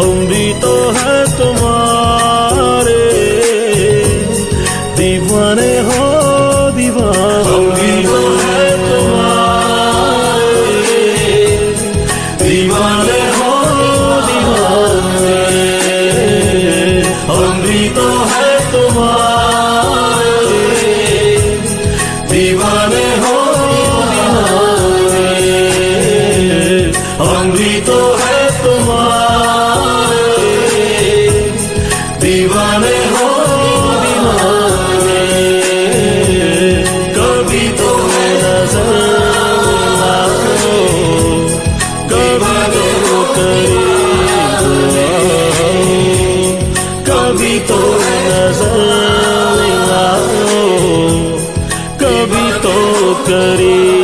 हम भी तो है तुम्हारे दीवाने हो दीवाने। हम भी तो है तुम्हारे दीवाने हो दीवाने। हम भी तो है तुम्हारे दीवाने हो दीवाने। हम भी तो है तुम्हारे दीवाने हो दीवाने। कभी तो है नजर मिलाओ, कभी तो करीब आओ, कभी तो है नजर मिलाओ, कभी तो करीब